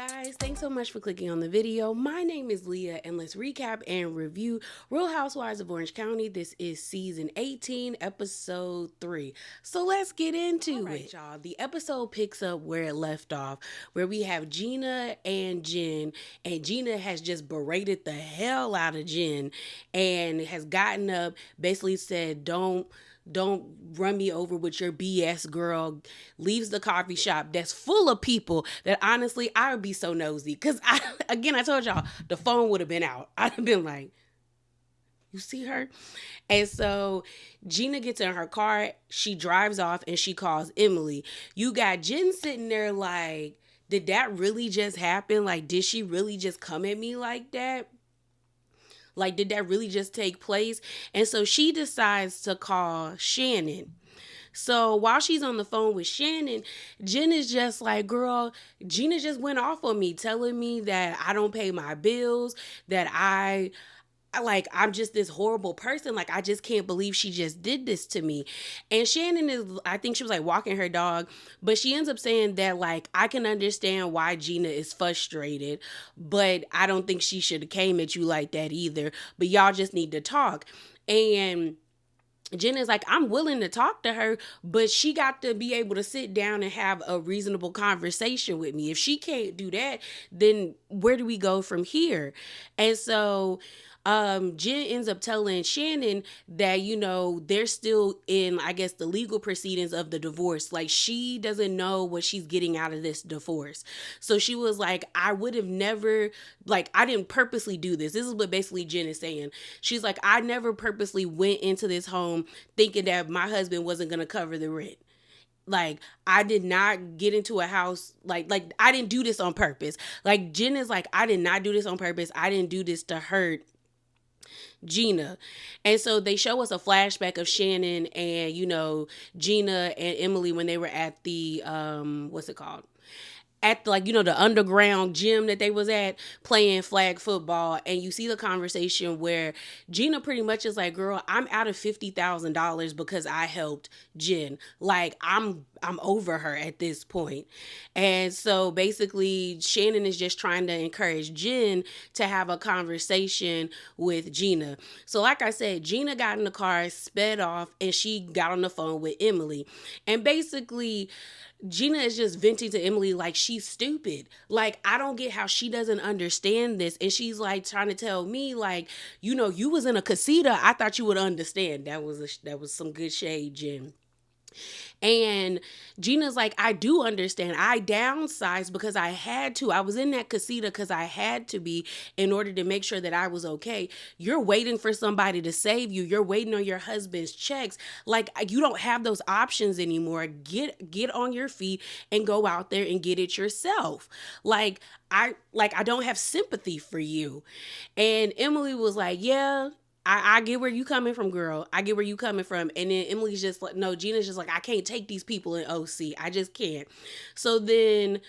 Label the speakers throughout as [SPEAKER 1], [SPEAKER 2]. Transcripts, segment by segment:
[SPEAKER 1] guys, thanks so much for clicking on the video. My name is Leah and let's recap and review Real Housewives of Orange County. This is season 18, episode 3. So let's get into it. Y'all. The episode picks up where it left off, where we have Gina and Jen, and Gina has just berated the hell out of Jen and has gotten up, basically said, don't run me over with your BS, girl. Leaves the coffee shop that's full of people that honestly I would be so nosy. Cause I told y'all the phone would have been out. I'd have been like, you see her? And so Gina gets in her car, she drives off and she calls Emily. You got Jen sitting there like, did that really just happen? Like, did she really just come at me like that? Like, did that really just take place? And so she decides to call Shannon. So while she's on the phone with Shannon, Jen is just like, girl, Gina just went off on me, telling me that I don't pay my bills, that I'm just this horrible person. Like, I just can't believe she just did this to me. And Shannon is, I think she was like walking her dog, but she ends up saying that, like, I can understand why Gina is frustrated, but I don't think she should have came at you like that either. But y'all just need to talk. And Jen is like, I'm willing to talk to her, but she got to be able to sit down and have a reasonable conversation with me. If she can't do that, then where do we go from here? And so Jen ends up telling Shannon that, you know, they're still in, I guess, the legal proceedings of the divorce. Like, she doesn't know what she's getting out of this divorce. So she was like, I would have never, like, I didn't purposely do this. This is what basically Jen is saying. She's like, I never purposely went into this home thinking that my husband wasn't going to cover the rent. Like, I did not get into a house, like I didn't do this on purpose. Like, Jen is like, I did not do this on purpose. I didn't do this to hurt Gina. And so they show us a flashback of Shannon and, you know, Gina and Emily when they were at the, what's it called? At, like, you know, the underground gym that they was at playing flag football. And you see the conversation where Gina pretty much is like, girl, I'm out of $50,000 because I helped Jen. Like, I'm over her at this point. And so basically Shannon is just trying to encourage Jen to have a conversation with Gina. So like I said, Gina got in the car, sped off, and she got on the phone with Emily. And basically Gina is just venting to Emily like she's stupid. Like, I don't get how she doesn't understand this. And she's like trying to tell me, like, you know, you was in a casita. I thought you would understand. That was some good shade, Jen. And Gina's like, I do understand. I downsized because I had to. I was in that casita because I had to be in order to make sure that I was okay. You're waiting for somebody to save you. You're waiting on your husband's checks. Like, you don't have those options anymore. Get on your feet and go out there and get it yourself. I don't have sympathy for you. And Emily was like, yeah, I get where you coming from, girl. I get where you coming from. And then Emily's just like, no, Gina's just like, I can't take these people in OC. I just can't. So then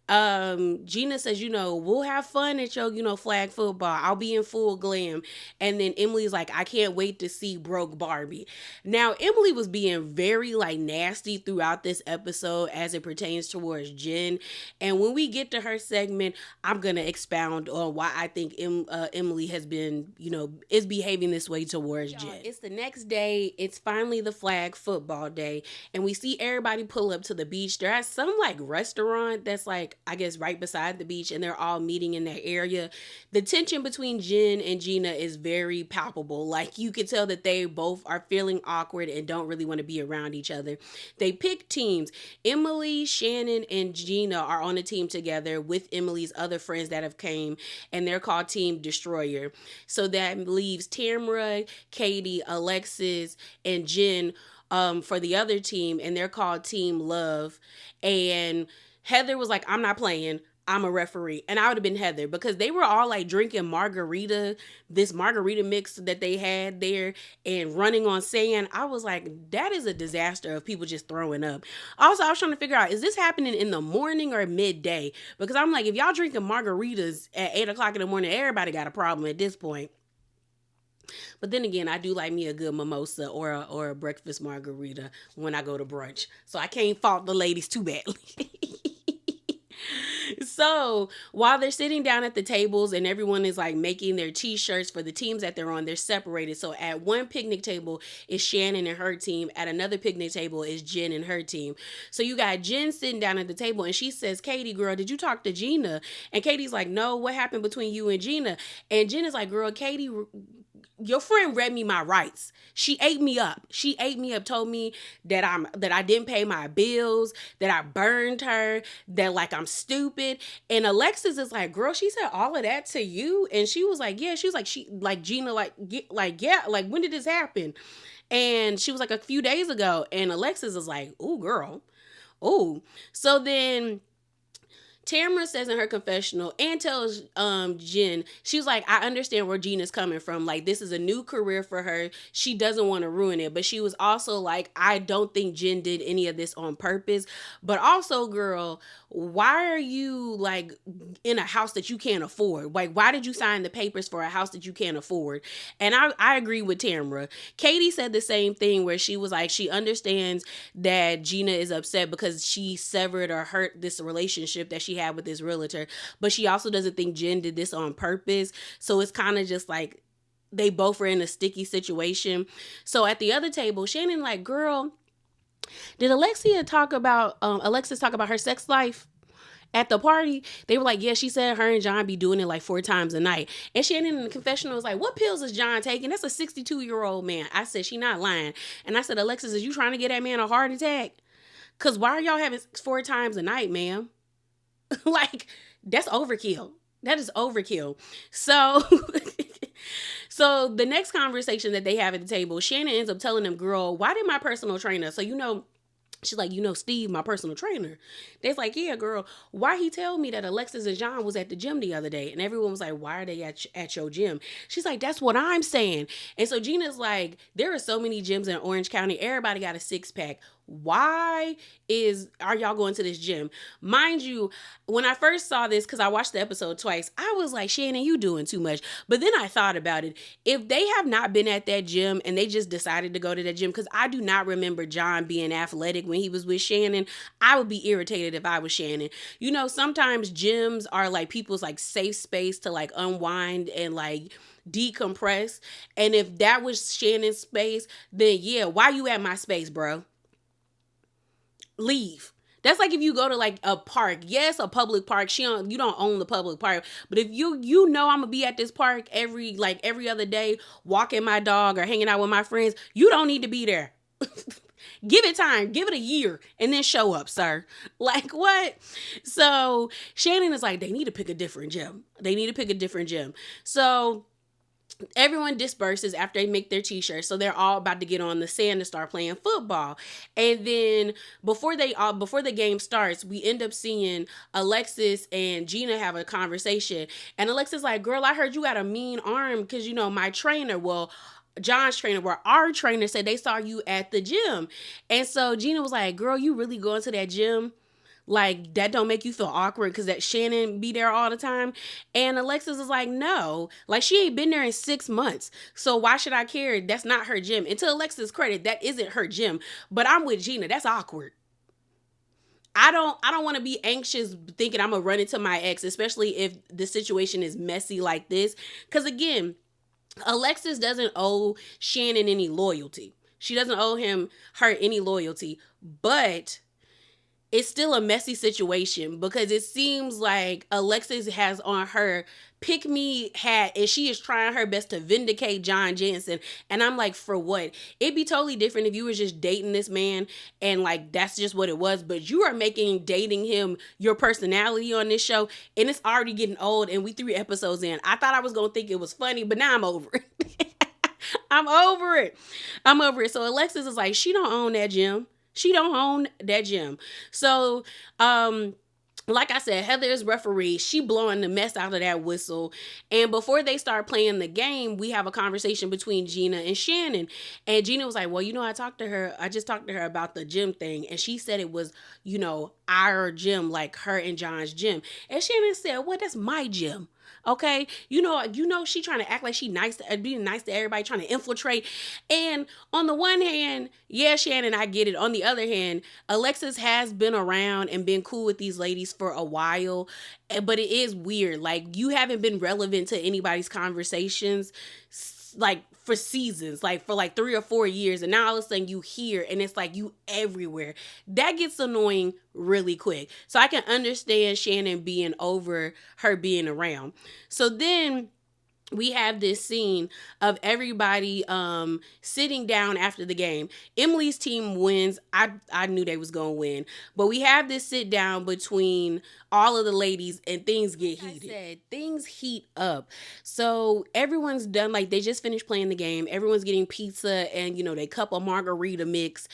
[SPEAKER 1] Gina says, you know, we'll have fun at your, you know, flag football. I'll be in full glam. And then Emily's like, I can't wait to see broke Barbie. Now, Emily was being very, like, nasty throughout this episode as it pertains towards Jen. And when we get to her segment, I'm going to expound on why I think Emily has been, you know, is behaving this way towards Jen. It's the next day. It's finally the flag football day. And we see everybody pull up to the beach. They're at some, like, restaurant that's, like, I guess right beside the beach, and they're all meeting in that area. The tension between Jen and Gina is very palpable. Like, you can tell that they both are feeling awkward and don't really want to be around each other. They pick teams. Emily, Shannon, and Gina are on a team together with Emily's other friends that have came, and they're called Team Destroyer. So that leaves Tamra, Katie, Alexis, and Jen for the other team, and they're called Team Love. And Heather was like, I'm not playing. I'm a referee. And I would have been Heather because they were all like drinking this margarita mix that they had there and running on sand. I was like, that is a disaster of people just throwing up. Also, I was trying to figure out, is this happening in the morning or midday? Because I'm like, if y'all drinking margaritas at 8 o'clock in the morning, everybody got a problem at this point. But then again, I do like me a good mimosa or a breakfast margarita when I go to brunch. So I can't fault the ladies too badly. So while they're sitting down at the tables and everyone is like making their t-shirts for the teams that they're on, they're separated. So at one picnic table is Shannon and her team. At another picnic table is Jen and her team. So you got Jen sitting down at the table and she says, Katie, girl, did you talk to Gina? And Katie's like, no, what happened between you and Gina? And Jen is like, girl, Katie, your friend read me my rights. She ate me up. She ate me up, told me that I didn't pay my bills, that I burned her, that like I'm stupid. And Alexis is like, girl, she said all of that to you. And she was like, yeah. She was like, she like Gina, yeah, like when did this happen? And she was like a few days ago. And Alexis is like, ooh, girl. Ooh. So then Tamara says in her confessional and tells Jen, she was like, I understand where Gina's coming from. Like, this is a new career for her. She doesn't want to ruin it. But she was also like, I don't think Jen did any of this on purpose. But also, girl, why are you like in a house that you can't afford? Like, why did you sign the papers for a house that you can't afford? And I agree with Tamara. Katie said the same thing where she was like, she understands that Gina is upset because she severed or hurt this relationship that she had with this realtor, but she also doesn't think Jen did this on purpose. So it's kind of just like they both were in a sticky situation. So at the other table, Shannon like, girl, did Alexis talk about her sex life at the party? They were like, yeah, she said her and John be doing it like 4 times a night. And Shannon in the confessional was like, what pills is John taking? That's a 62-year-old man. I said, she not lying. And I said, Alexis, is you trying to get that man a heart attack? Because why are y'all having 4 times a night, ma'am? Like, that's overkill. That is overkill. So, so the next conversation that they have at the table, Shannon ends up telling them, girl, why did my personal trainer, so she's like, Steve, my personal trainer. They's like, yeah, girl, why he tell me that Alexis and John was at the gym the other day? And everyone was like, why are they at your gym? She's like, that's what I'm saying. And so Gina's like, there are so many gyms in Orange County. Everybody got a 6-pack. Why are y'all going to this gym? Mind you, when I first saw this, because I watched the episode twice, I was like, Shannon, you doing too much. But then I thought about it. If they have not been at that gym and they just decided to go to that gym, because I do not remember John being athletic when he was with Shannon, I would be irritated if I was Shannon. Sometimes gyms are like people's like safe space to like unwind and like decompress. And if that was Shannon's space, then yeah, why you at my space, bro? Leave. That's like if you go to like a park. Yes, a public park. You don't own the public park. But if you know I'm gonna be at this park every other day, walking my dog or hanging out with my friends, you don't need to be there. Give it time. Give it a year and then show up, sir. Like what? So Shannon is like, they need to pick a different gym. So everyone disperses after they make their t-shirts, so they're all about to get on the sand to start playing football. And then before the game starts, we end up seeing Alexis and Gina have a conversation, and Alexis like, girl, I heard you got a mean arm because my trainer, John's trainer, where our trainer said they saw you at the gym. And so Gina was like, girl, you really going to that gym? Like, that don't make you feel awkward because that Shannon be there all the time? And Alexis is like, no, like she ain't been there in 6 months. So why should I care? That's not her gym. And to Alexis' credit, that isn't her gym. But I'm with Gina. That's awkward. I don't want to be anxious thinking I'm going to run into my ex, especially if the situation is messy like this. Because again, Alexis doesn't owe Shannon any loyalty. She doesn't owe her any loyalty. But it's still a messy situation because it seems like Alexis has on her pick me hat and she is trying her best to vindicate John Jansen. And I'm like, for what? It'd be totally different if you were just dating this man and like that's just what it was. But you are making dating him your personality on this show, and it's already getting old and we 3 episodes in. I thought I was going to think it was funny, but now I'm over it. I'm over it. So Alexis is like, she don't own that gym. So, like I said, Heather is referee. She blowing the mess out of that whistle. And before they start playing the game, we have a conversation between Gina and Shannon. And Gina was like, well, I just talked to her about the gym thing. And she said it was, our gym, like her and John's gym. And Shannon said, well, that's my gym. Okay, she trying to act like she nice, being nice to everybody, trying to infiltrate. And on the one hand, yeah, Shannon, I get it. On the other hand, Alexis has been around and been cool with these ladies for a while, but it is weird. Like, you haven't been relevant to anybody's conversations, like, for seasons, like for like 3 or 4 years, and now all of a sudden you hear, and it's like you everywhere. That gets annoying really quick. So I can understand Shannon being over her being around. So then we have this scene of everybody sitting down after the game. Emily's team wins. I knew they was gonna win, but we have this sit down between all of the ladies, and things get heated. I said things heat up. So everyone's done, like, they just finished playing the game. Everyone's getting pizza and they cup a margarita mix,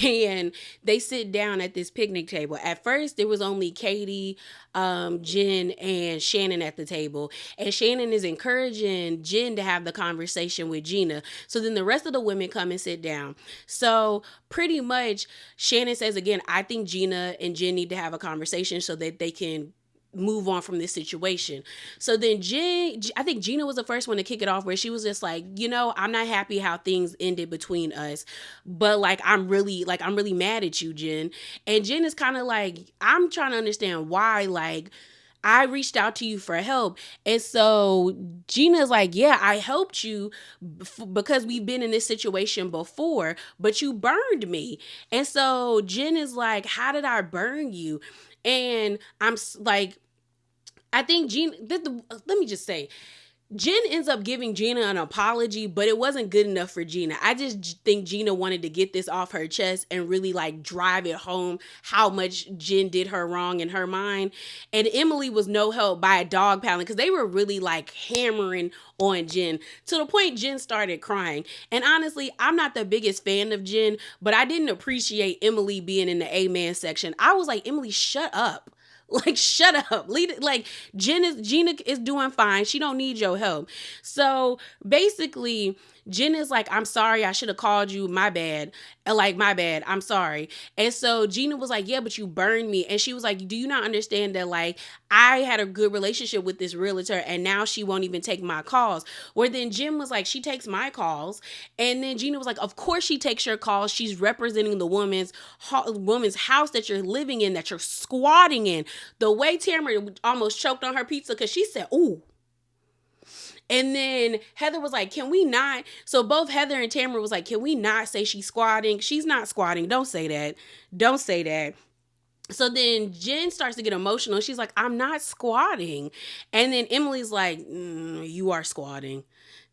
[SPEAKER 1] and they sit down at this picnic table. At first, there was only Katie, Jen, and Shannon at the table, and Shannon is encouraging Jen to have the conversation with Gina. So then the rest of the women come and sit down. So pretty much Shannon says again, I think Gina and Jen need to have a conversation so that they can move on from this situation. So then I think Gina was the first one to kick it off, where she was just like, I'm not happy how things ended between us, but like I'm really mad at you, Jen. And Jen is kind of like, I'm trying to understand why. Like, I reached out to you for help. And so Gina's like, yeah, I helped you because we've been in this situation before, but you burned me. And so Jen is like, how did I burn you? And I'm like, I think Gina, let me just say, Jen ends up giving Gina an apology, but it wasn't good enough for Gina. I just think Gina wanted to get this off her chest and really like drive it home how much Jen did her wrong in her mind. And Emily was no help by a dog paddling, because they were really like hammering on Jen to the point Jen started crying. And honestly, I'm not the biggest fan of Jen, but I didn't appreciate Emily being in the amen section. I was like, Emily, shut up. Like, shut up. Lead it. Like, Gina is doing fine. She don't need your help. So basically, Jen is like, I'm sorry, I should have called you. My bad. Like, my bad. I'm sorry. And so Gina was like, yeah, but you burned me. And she was like, do you not understand that, like, I had a good relationship with this realtor, and now she won't even take my calls? Where then Jen was like, she takes my calls. And then Gina was like, of course she takes your calls. She's representing the woman's house that you're living in, that you're squatting in. The way Tamara almost choked on her pizza because she said, ooh. And then Heather was like, can we not? So both Heather and Tamara was like, can we not say she's squatting? She's not squatting. Don't say that. Don't say that. So then Jen starts to get emotional. She's like, I'm not squatting. And then Emily's like, you are squatting.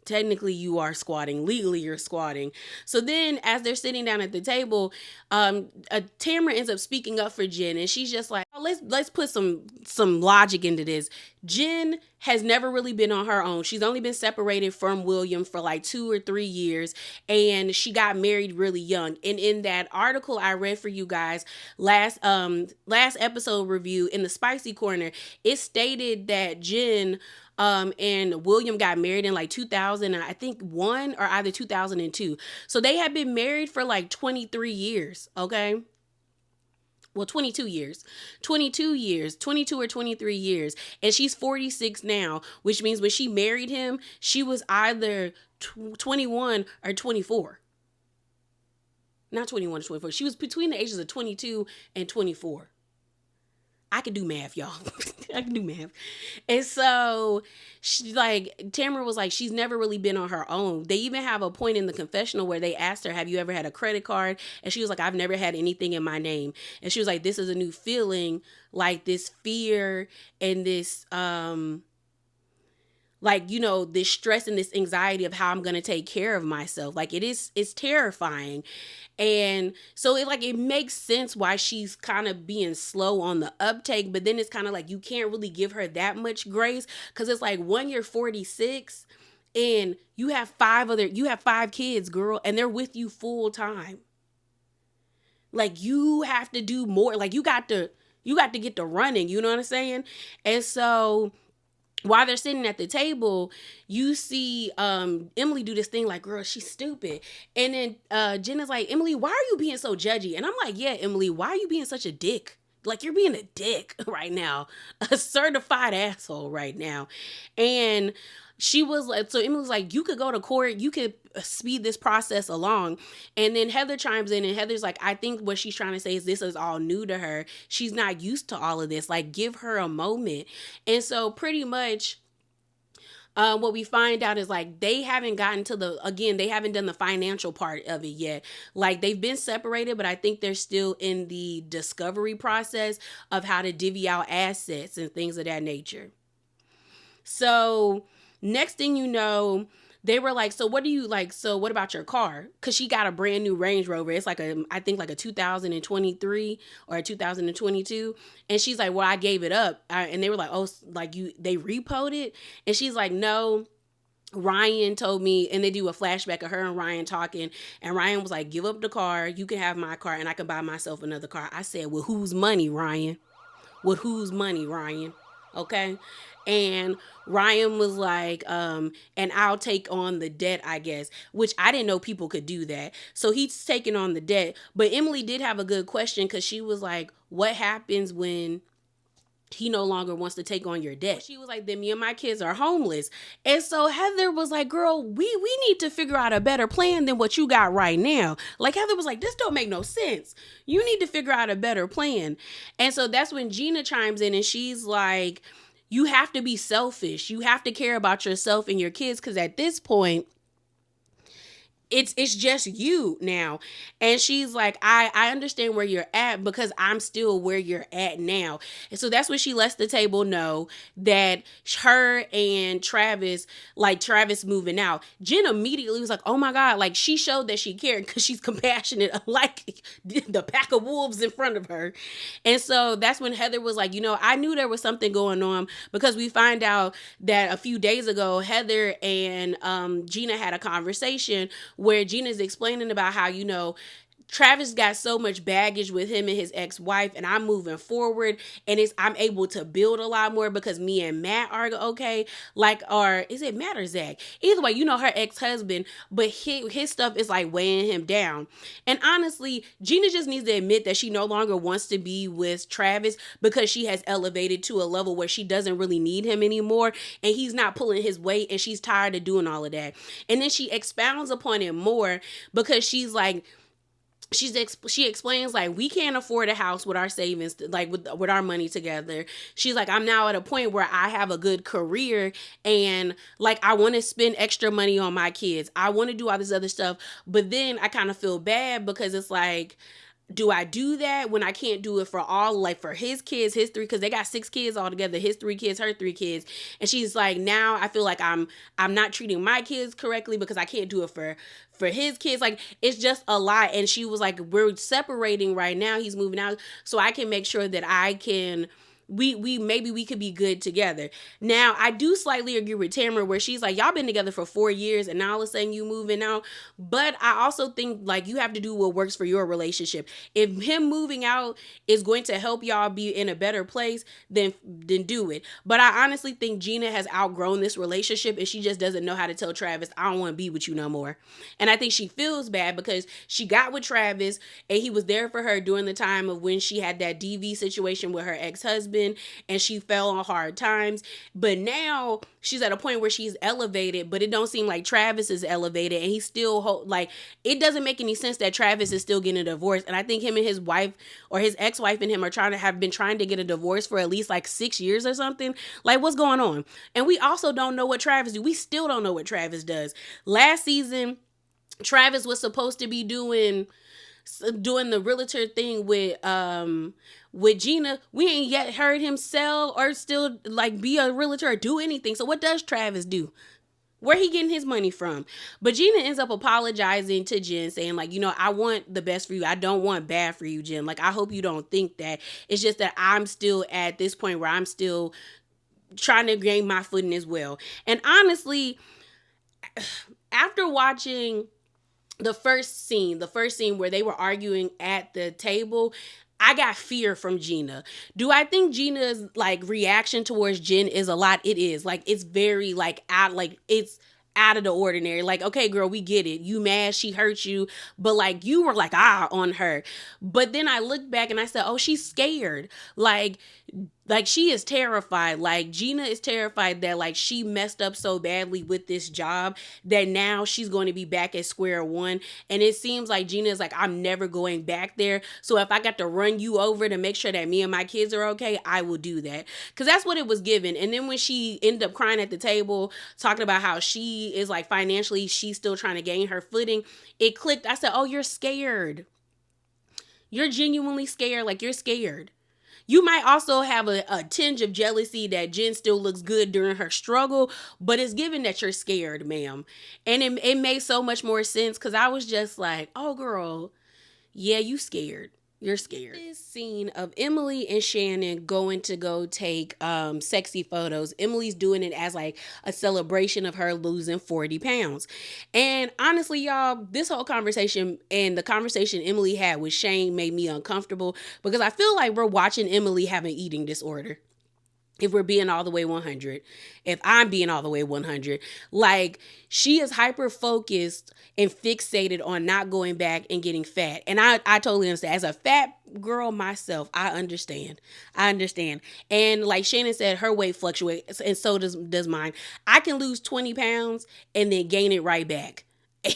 [SPEAKER 1] Technically, you are squatting. Legally, you're squatting. So then as they're sitting down at the table, Tamara ends up speaking up for Jen. And she's just like, oh, let's put some logic into this. Jen has never really been on her own. She's only been separated from William for like 2 or 3 years. And she got married really young. And in that article I read for you guys, last episode review in the Spicy Corner, it stated that Jen and William got married in like 2000, I think 1 or either 2002. So they had been married for like 23 years, okay? Well, 22 years, 22 or 23 years. And she's 46 now, which means when she married him, she was either 21 or 24. Not 21 or 24. She was between the ages of 22 and 24. I can do math, y'all. I can do math. And so Tamara was like, she's never really been on her own. They even have a point in the confessional where they asked her, have you ever had a credit card? And she was like, I've never had anything in my name. And she was like, this is a new feeling, like this fear and this, this stress and this anxiety of how I'm going to take care of myself. Like, it's terrifying. And so it makes sense why she's kind of being slow on the uptake, but then it's kind of like you can't really give her that much grace, because it's like, one, you're 46 and you have 5 kids, girl, and they're with you full time. Like, you have to do more. Like, you got to get to running, you know what I'm saying? And so while they're sitting at the table, you see Emily do this thing like, girl, she's stupid. And then Jenna's like, Emily, why are you being so judgy? And I'm like, yeah, Emily, why are you being such a dick? like you're being a dick right now, a certified asshole right now. And she was like, so Emily was like, you could go to court, you could speed this process along. And then Heather chimes in, and Heather's like, I think what she's trying to say is this is all new to her. She's not used to all of this. Like, give her a moment. And so pretty much what we find out is like they haven't gotten to they haven't done the financial part of it yet. Like they've been separated, but I think they're still in the discovery process of how to divvy out assets and things of that nature. So next thing you know, they were like, so what do you like? So what about your car? Cause she got a brand new Range Rover. It's like I think like a 2023 or a 2022. And she's like, well, I gave it up. And they were like, oh, like they repoed it. And she's like, no, Ryan told me, and they do a flashback of her and Ryan talking. And Ryan was like, give up the car. You can have my car and I can buy myself another car. I said, well, whose money, Ryan? With whose money, Ryan? Okay. And Ryan was like, and I'll take on the debt, I guess, which I didn't know people could do that. So he's taking on the debt. But Emily did have a good question because she was like, what happens when he no longer wants to take on your debt? She was like, then me and my kids are homeless. And so Heather was like, girl, we need to figure out a better plan than what you got right now. Like Heather was like, this don't make no sense. You need to figure out a better plan. And so that's when Gina chimes in and she's like, you have to be selfish. You have to care about yourself and your kids, because at this point, it's just you now. And she's like, I understand where you're at because I'm still where you're at now. And so that's when she lets the table know that her and Travis, like Travis moving out. Jen immediately was like, oh my God, like she showed that she cared because she's compassionate, like the pack of wolves in front of her. And so that's when Heather was like, I knew there was something going on, because we find out that a few days ago, Heather and Gina had a conversation where Gina's explaining about how, Travis got so much baggage with him and his ex-wife, and I'm moving forward, and I'm able to build a lot more because me and Matt are okay. Like, or is it Matt or Zach? Either way, her ex-husband, but his stuff is like weighing him down. And honestly, Gina just needs to admit that she no longer wants to be with Travis because she has elevated to a level where she doesn't really need him anymore, and he's not pulling his weight, and she's tired of doing all of that. And then she expounds upon it more because she's like, she explains like, we can't afford a house with our savings, like with our money together. She's like, I'm now at a point where I have a good career, and like I want to spend extra money on my kids. I want to do all this other stuff, but then I kind of feel bad because it's like, do I do that when I can't do it for all, like for his kids, his three, because they got 6 kids all together, his 3 kids, her 3 kids. And she's like, now I feel like I'm not treating my kids correctly because I can't do it for his kids. Like, it's just a lot. And she was like, we're separating right now. He's moving out, so I can make sure that I can, maybe we could be good together. Now, I do slightly agree with Tamara where she's like, y'all been together for 4 years and now all of a sudden you moving out. But I also think like you have to do what works for your relationship. If him moving out is going to help y'all be in a better place, then do it. But I honestly think Gina has outgrown this relationship, and she just doesn't know how to tell Travis, I don't want to be with you no more. And I think she feels bad because she got with Travis and he was there for her during the time of when she had that DV situation with her ex-husband, and she fell on hard times. But now she's at a point where she's elevated, but it don't seem like Travis is elevated, and he's still like, it doesn't make any sense that Travis is still getting a divorce. And I think him and his wife, or his ex-wife and him, have been trying to get a divorce for at least like 6 years or something. Like, what's going on? And we also don't know what Travis do. We still don't know what Travis does. Last season, Travis was supposed to be doing the realtor thing with Gina. We ain't yet heard him sell or still like be a realtor or do anything. So what does Travis do? Where he getting his money from? But Gina ends up apologizing to Jen, saying like, I want the best for you. I don't want bad for you, Jen. Like, I hope you don't think that. It's just that I'm still at this point where I'm still trying to gain my footing as well. And honestly, after watching the first scene where they were arguing at the table, I got fear from Gina. Do I think Gina's like reaction towards Jen is a lot? It is. Like, it's very like it's out of the ordinary. Like, okay, girl, we get it. You mad, she hurt you, but like you were like on her. But then I looked back and I said, oh, she's scared. Like she is terrified. Like Gina is terrified that like she messed up so badly with this job that now she's going to be back at square one. And it seems like Gina is like, I'm never going back there. So if I got to run you over to make sure that me and my kids are okay, I will do that. Because that's what it was given. And then when she ended up crying at the table, talking about how she is like financially, she's still trying to gain her footing, it clicked. I said, oh, you're scared. You're genuinely scared. Like you're scared. You might also have a tinge of jealousy that Jen still looks good during her struggle, but it's given that you're scared, ma'am. And it made so much more sense because I was just like, oh, girl, yeah, you scared. You're scared. This scene of Emily and Shannon going to go take sexy photos. Emily's doing it as like a celebration of her losing 40 pounds. And honestly, y'all, this whole conversation and the conversation Emily had with Shane made me uncomfortable because I feel like we're watching Emily have an eating disorder. If we're being all the way 100, if I'm being all the way 100, like she is hyper focused and fixated on not going back and getting fat. And I totally understand. As a fat girl myself, I understand. And like Shannon said, her weight fluctuates and so does mine. I can lose 20 pounds and then gain it right back.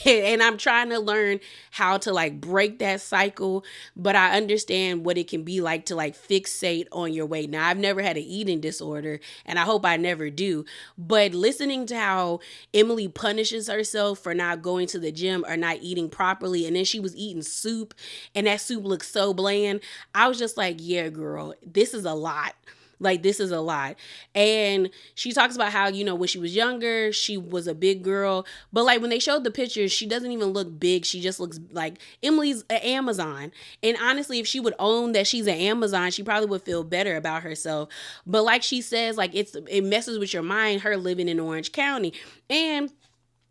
[SPEAKER 1] And I'm trying to learn how to like break that cycle, but I understand what it can be like to like fixate on your weight. Now, I've never had an eating disorder and I hope I never do, but listening to how Emily punishes herself for not going to the gym or not eating properly, and then she was eating soup and that soup looked so bland, I was just like, yeah, girl, this is a lot. Like, this is a lot. And she talks about how, you know, when she was younger, she was a big girl. But, like, when they showed the pictures, she doesn't even look big. She just looks like Emily's an Amazon. And honestly, if she would own that she's an Amazon, she probably would feel better about herself. But like she says, like, it messes with your mind, her living in Orange County. And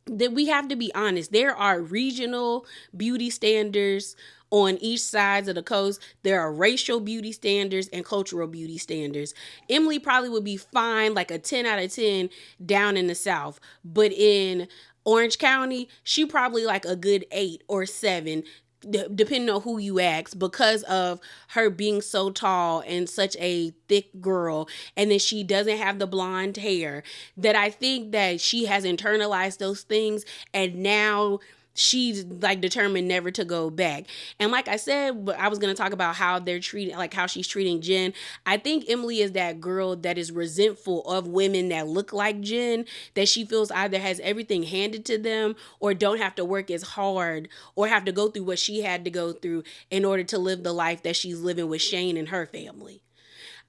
[SPEAKER 1] that we have to be honest, there are regional beauty standards on each sides of the coast. There are racial beauty standards and cultural beauty standards. Emily probably would be fine, like a 10 out of 10 down in the South. But in Orange County, she probably like a good 8 or 7, depending on who you ask, because of her being so tall and such a thick girl, and then she doesn't have the blonde hair, that I think that she has internalized those things, and now she's like determined never to go back. And like I said, I was going to talk about how they're treating, like how she's treating Jen. I think Emily is that girl that is resentful of women that look like Jen, that she feels either has everything handed to them or don't have to work as hard or have to go through what she had to go through in order to live the life that she's living with Shane and her family.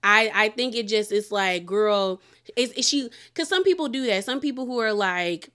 [SPEAKER 1] I think it's like, girl, is she, because some people do that. Some people who are like,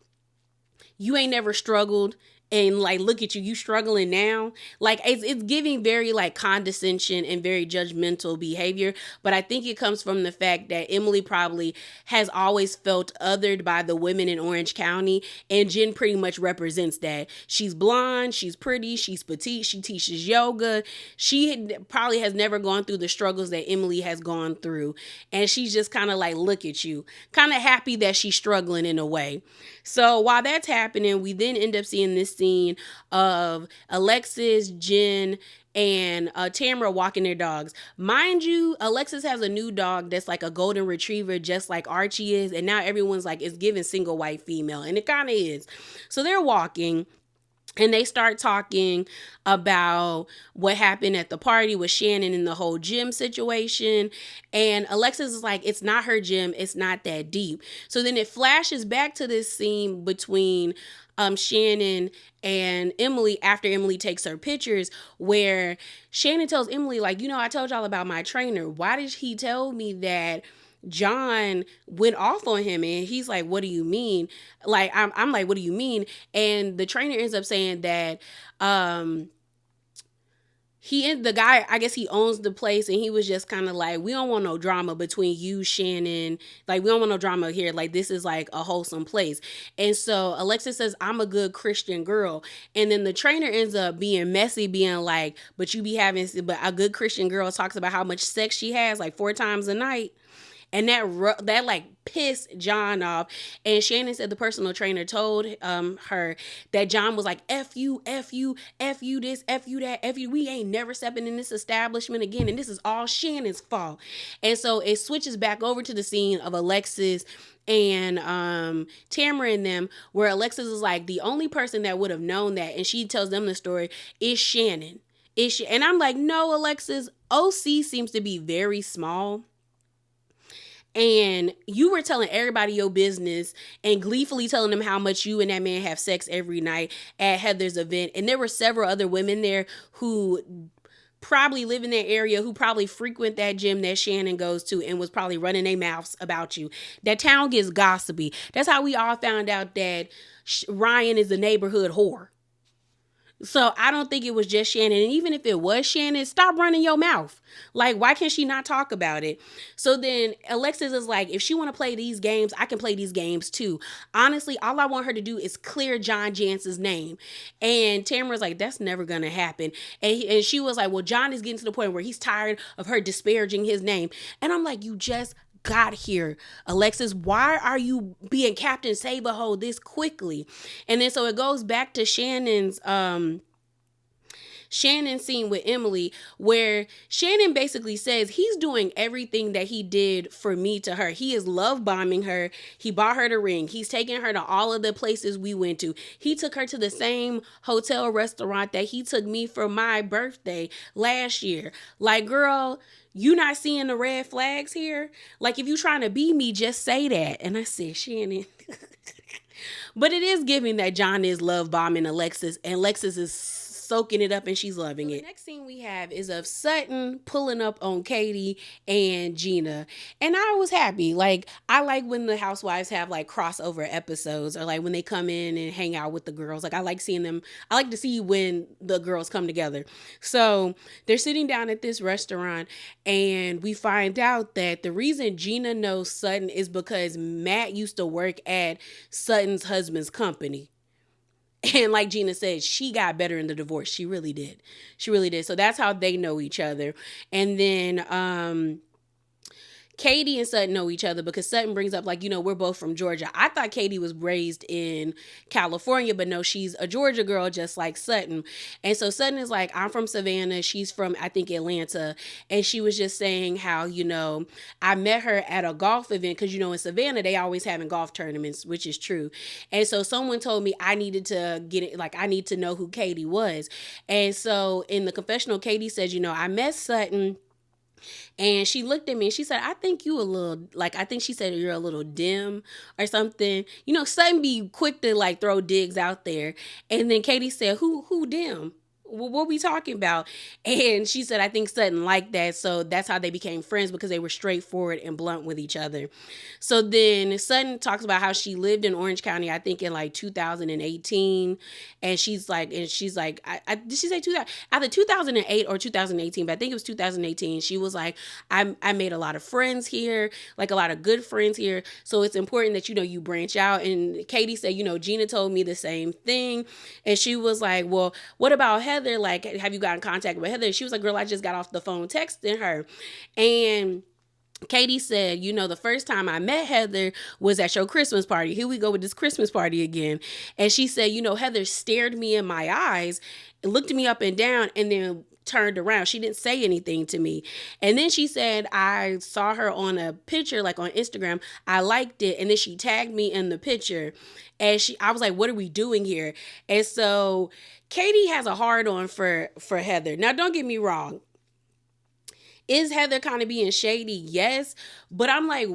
[SPEAKER 1] you ain't never struggled, and like, look at you struggling now. Like, it's giving very like condescension and very judgmental behavior. But I think it comes from the fact that Emily probably has always felt othered by the women in Orange County, and Jen pretty much represents that. She's blonde, she's pretty, she's petite, she teaches yoga. She probably has never gone through the struggles that Emily has gone through, and she's just kind of like, look at you, kind of happy that she's struggling in a way. So while that's happening, we then end up seeing this scene of Alexis, Jen, and Tamara walking their dogs. Mind you, Alexis has a new dog that's like a golden retriever, just like Archie is. And now everyone's like, it's giving single white female. And it kind of is. So they're walking. And they start talking about what happened at the party with Shannon and the whole gym situation. And Alexis is like, it's not her gym. It's not that deep. So then it flashes back to this scene between Shannon and Emily after Emily takes her pictures, where Shannon tells Emily, like, you know, I told y'all about my trainer. Why did he tell me that John went off on him? And he's like, what do you mean? Like, I'm like, what do you mean? And the trainer ends up saying that the guy, I guess he owns the place, and he was just kind of like, we don't want no drama between you, Shannon. Like, we don't want no drama here. Like, this is like a wholesome place. And so Alexis says, I'm a good Christian girl. And then the trainer ends up being messy, being like, but a good Christian girl talks about how much sex she has, like 4 times a night. And that like pissed John off. And Shannon said the personal trainer told her that John was like, F you, F you, F you this, F you that, F you. We ain't never stepping in this establishment again. And this is all Shannon's fault. And so it switches back over to the scene of Alexis and Tamara and them, where Alexis is like, the only person that would have known that, and she tells them the story, is Shannon. And I'm like, no, Alexis, OC seems to be very small. And you were telling everybody your business and gleefully telling them how much you and that man have sex every night at Heather's event. And there were several other women there who probably live in that area, who probably frequent that gym that Shannon goes to, and was probably running their mouths about you. That town gets gossipy. That's how we all found out that Ryan is a neighborhood whore. So I don't think it was just Shannon. And even if it was Shannon, stop running your mouth. Like, why can't she not talk about it? So then Alexis is like, if she want to play these games, I can play these games too. Honestly, all I want her to do is clear John Jance's name. And Tamara's like, that's never going to happen. And she was like, well, John is getting to the point where he's tired of her disparaging his name. And I'm like, you just got here, Alexis. Why are you being Captain Save-A-Ho this quickly? And then so it goes back to Shannon's scene with Emily, where Shannon basically says he's doing everything that he did for me to her. He is love bombing her. He bought her the ring. He's taking her to all of the places we went to. He took her to the same hotel restaurant that he took me for my birthday last year. Like, girl, you not seeing the red flags here? Like, if you trying to be me, just say that. And I said, Shannon. But it is giving that John is love bombing Alexis, and Alexis is soaking it up and she's loving it. The next scene we have is of Sutton pulling up on Katie and Gina. And I was happy. Like, I like when the housewives have like crossover episodes, or like when they come in and hang out with the girls. Like, I like seeing them. I like to see when the girls come together. So they're sitting down at this restaurant, and we find out that the reason Gina knows Sutton is because Matt used to work at Sutton's husband's company. And like Gina said, she got better in the divorce. She really did. She really did. So that's how they know each other. And then Katie and Sutton know each other because Sutton brings up, like, you know, we're both from Georgia. I thought Katie was raised in California, but no, she's a Georgia girl just like Sutton. And so Sutton is like, I'm from Savannah. She's from, I think, Atlanta. And she was just saying how, you know, I met her at a golf event because, you know, in Savannah, they always having golf tournaments, which is true. And so someone told me I needed to get it, like, I need to know who Katie was. And so in the confessional, Katie says, you know, I met Sutton. And she looked at me and she said, I think you a little, like, I think she said you're a little dim or something. You know, Sutton be quick to like throw digs out there. And then Katie said, who dim? What we talking about? And she said, I think Sutton liked that. So that's how they became friends, because they were straightforward and blunt with each other. So then Sutton talks about how she lived in Orange County, I think in like 2018. And she's like, did she say 2000? Either 2008 or 2018, but I think it was 2018. She was like, I made a lot of friends here, like a lot of good friends here. So it's important that, you know, you branch out. And Katie said, you know, Gina told me the same thing. And she was like, well, what about Heather? Like, have you got in contact with Heather? She was like, girl, I just got off the phone texting her. And Katie said, you know, the first time I met Heather was at your Christmas party. Here we go with this Christmas party again. And she said, you know, Heather stared me in my eyes and looked me up and down and then turned around. She didn't say anything to me. And then she said, I saw her on a picture, like on Instagram. I liked it. And then she tagged me in the picture. And I was like, what are we doing here? And so Katie has a hard on for Heather. Now, don't get me wrong. Is Heather kind of being shady? Yes. But I'm like,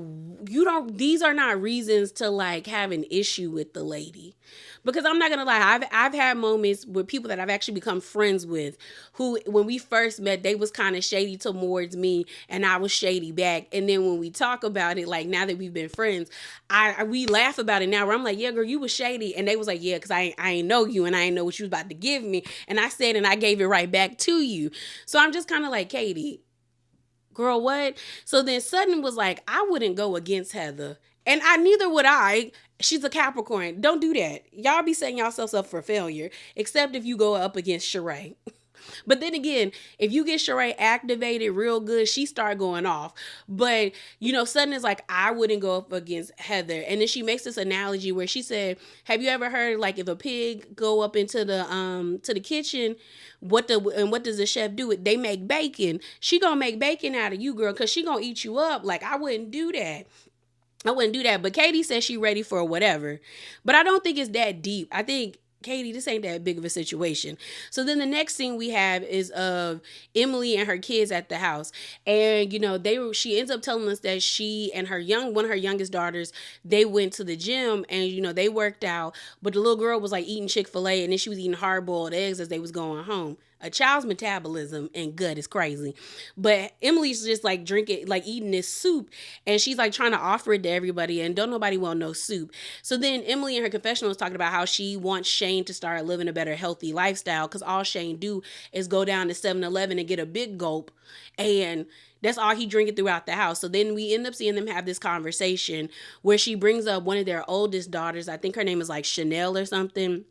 [SPEAKER 1] these are not reasons to like have an issue with the lady. Because I'm not going to lie, I've had moments with people that I've actually become friends with who, when we first met, they was kind of shady towards me and I was shady back. And then when we talk about it, like now that we've been friends, we laugh about it now where I'm like, yeah, girl, you was shady. And they was like, yeah, because I ain't know you and I ain't know what you was about to give me. And I said, and I gave it right back to you. So I'm just kind of like, Katie, girl, what? So then Sutton was like, I wouldn't go against Heather. And neither would I. She's a Capricorn. Don't do that. Y'all be setting yourselves up for failure, except if you go up against Sheree. But then again, if you get Sheree activated real good, she start going off. But Sudden is like, I wouldn't go up against Heather. And then she makes this analogy where she said, have you ever heard like if a pig go up into the kitchen, what does the chef do? They make bacon. She gonna make bacon out of you, girl, because she gonna eat you up. Like, I wouldn't do that. But Katie says she ready for whatever. But I don't think it's that deep. I think, Katie, this ain't that big of a situation. So then the next scene we have is of Emily and her kids at the house. And, she ends up telling us that she and one of her youngest daughters, they went to the gym and, they worked out. But the little girl was like eating Chick-fil-A, and then she was eating hard-boiled eggs as they was going home. A child's metabolism and gut is crazy. But Emily's just like eating this soup, and she's like trying to offer it to everybody, and don't nobody want no soup. So then Emily in her confessional was talking about how she wants Shane to start living a better healthy lifestyle, because all Shane do is go down to 7-Eleven and get a big gulp, and that's all he drinking throughout the house. So then we end up seeing them have this conversation where she brings up one of their oldest daughters. I think her name is like Chanel or something,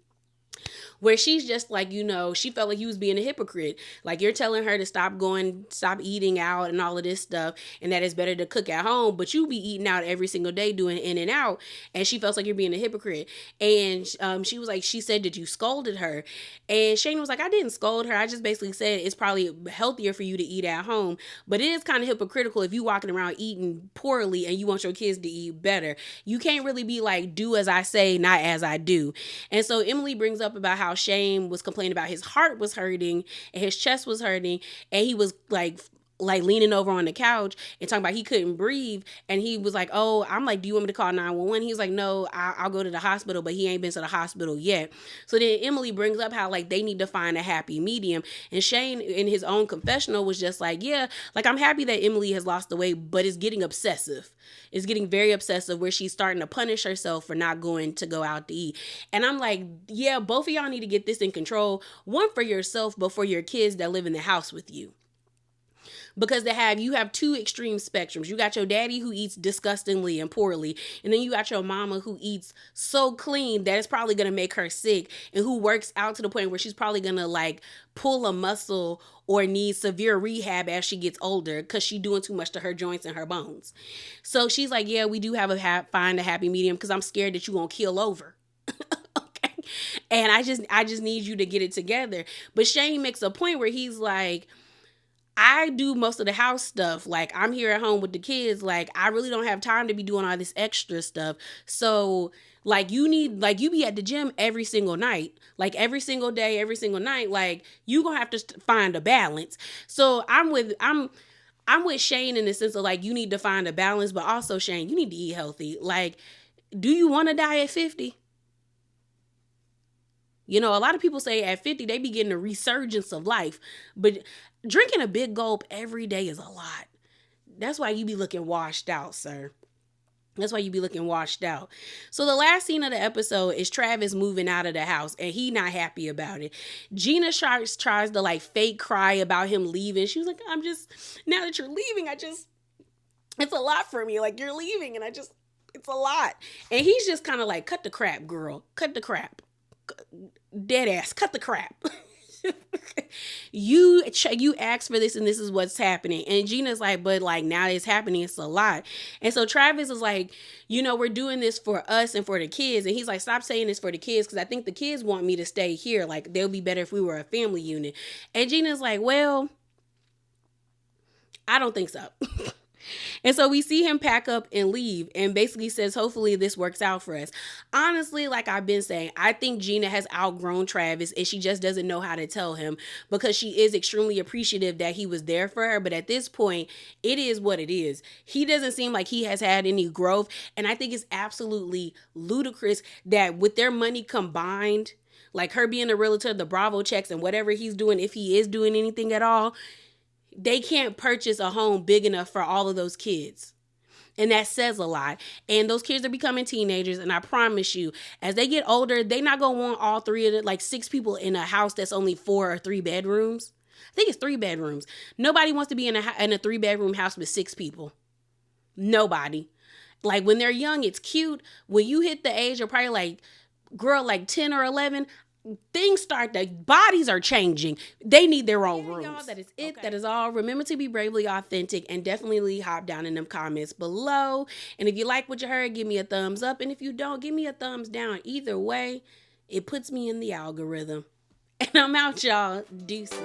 [SPEAKER 1] where she's just like, she felt like he was being a hypocrite. Like, you're telling her to stop eating out and all of this stuff, and that it's better to cook at home, but you be eating out every single day doing in and out, and she felt like you're being a hypocrite. And she was like, she said that you scolded her. And Shane was like, I didn't scold her. I just basically said it's probably healthier for you to eat at home, but it is kind of hypocritical if you walking around eating poorly and you want your kids to eat better. You can't really be like, do as I say, not as I do. And so Emily brings up about how Shane was complaining about his heart was hurting and his chest was hurting, and he was like leaning over on the couch and talking about he couldn't breathe. And he was like, oh, I'm like, do you want me to call 911? He was like, no, I'll go to the hospital, but he ain't been to the hospital yet. So then Emily brings up how like they need to find a happy medium. And Shane in his own confessional was just like, yeah, like, I'm happy that Emily has lost the weight, but it's getting obsessive. It's getting very obsessive where she's starting to punish herself for not going to go out to eat. And I'm like, yeah, both of y'all need to get this in control. One for yourself, but for your kids that live in the house with you. Because you have two extreme spectrums. You got your daddy who eats disgustingly and poorly, and then you got your mama who eats so clean that it's probably going to make her sick, and who works out to the point where she's probably going to like pull a muscle or need severe rehab as she gets older because she's doing too much to her joints and her bones. So she's like, yeah, we do have find a happy medium, because I'm scared that you're going to keel over. Okay. And I just need you to get it together. But Shane makes a point where he's like, I do most of the house stuff. Like, I'm here at home with the kids. Like, I really don't have time to be doing all this extra stuff. So, like, you be at the gym every single night. Like, every single day, every single night. Like, you gonna have to find a balance. So, I'm with Shane in the sense of, like, you need to find a balance. But also, Shane, you need to eat healthy. Like, do you want to die at 50? A lot of people say at 50, they be getting a resurgence of life. But drinking a big gulp every day is a lot. That's why you be looking washed out, sir. That's why you be looking washed out. So the last scene of the episode is Travis moving out of the house, and he not happy about it. Gina tries to like fake cry about him leaving. She was like, now that you're leaving, it's a lot for me. Like, you're leaving, and it's a lot. And he's just kind of like, cut the crap, girl. Cut the crap. Dead ass. Cut the crap. You asked for this, and this is what's happening. And Gina's like, but like, now it's happening, it's a lot. And so Travis is like, we're doing this for us and for the kids. And he's like, stop saying this for the kids, because I think the kids want me to stay here. Like, they'll be better if we were a family unit. And Gina's like, well, I don't think so. And so we see him pack up and leave, and basically says, hopefully this works out for us. Honestly, like I've been saying, I think Gina has outgrown Travis, and she just doesn't know how to tell him, because she is extremely appreciative that he was there for her. But at this point, it is what it is. He doesn't seem like he has had any growth. And I think it's absolutely ludicrous that with their money combined, like her being a realtor, the Bravo checks, and whatever he's doing, if he is doing anything at all, they can't purchase a home big enough for all of those kids. And that says a lot. And those kids are becoming teenagers. And I promise you, as they get older, they not going to want all three of it, like 6 people in a house that's only 4 or 3 bedrooms. I think it's 3 bedrooms. Nobody wants to be in a 3-bedroom house with 6 people. Nobody. Like, when they're young, it's cute. When you hit the age of probably like, girl, like 10 or 11, the bodies are changing. They need their own rooms. Y'all, that is it. Okay. That is all. Remember to be bravely authentic, and definitely hop down in them comments below. And if you like what you heard, give me a thumbs up. And if you don't, give me a thumbs down. Either way, it puts me in the algorithm. And I'm out, y'all. Deuces.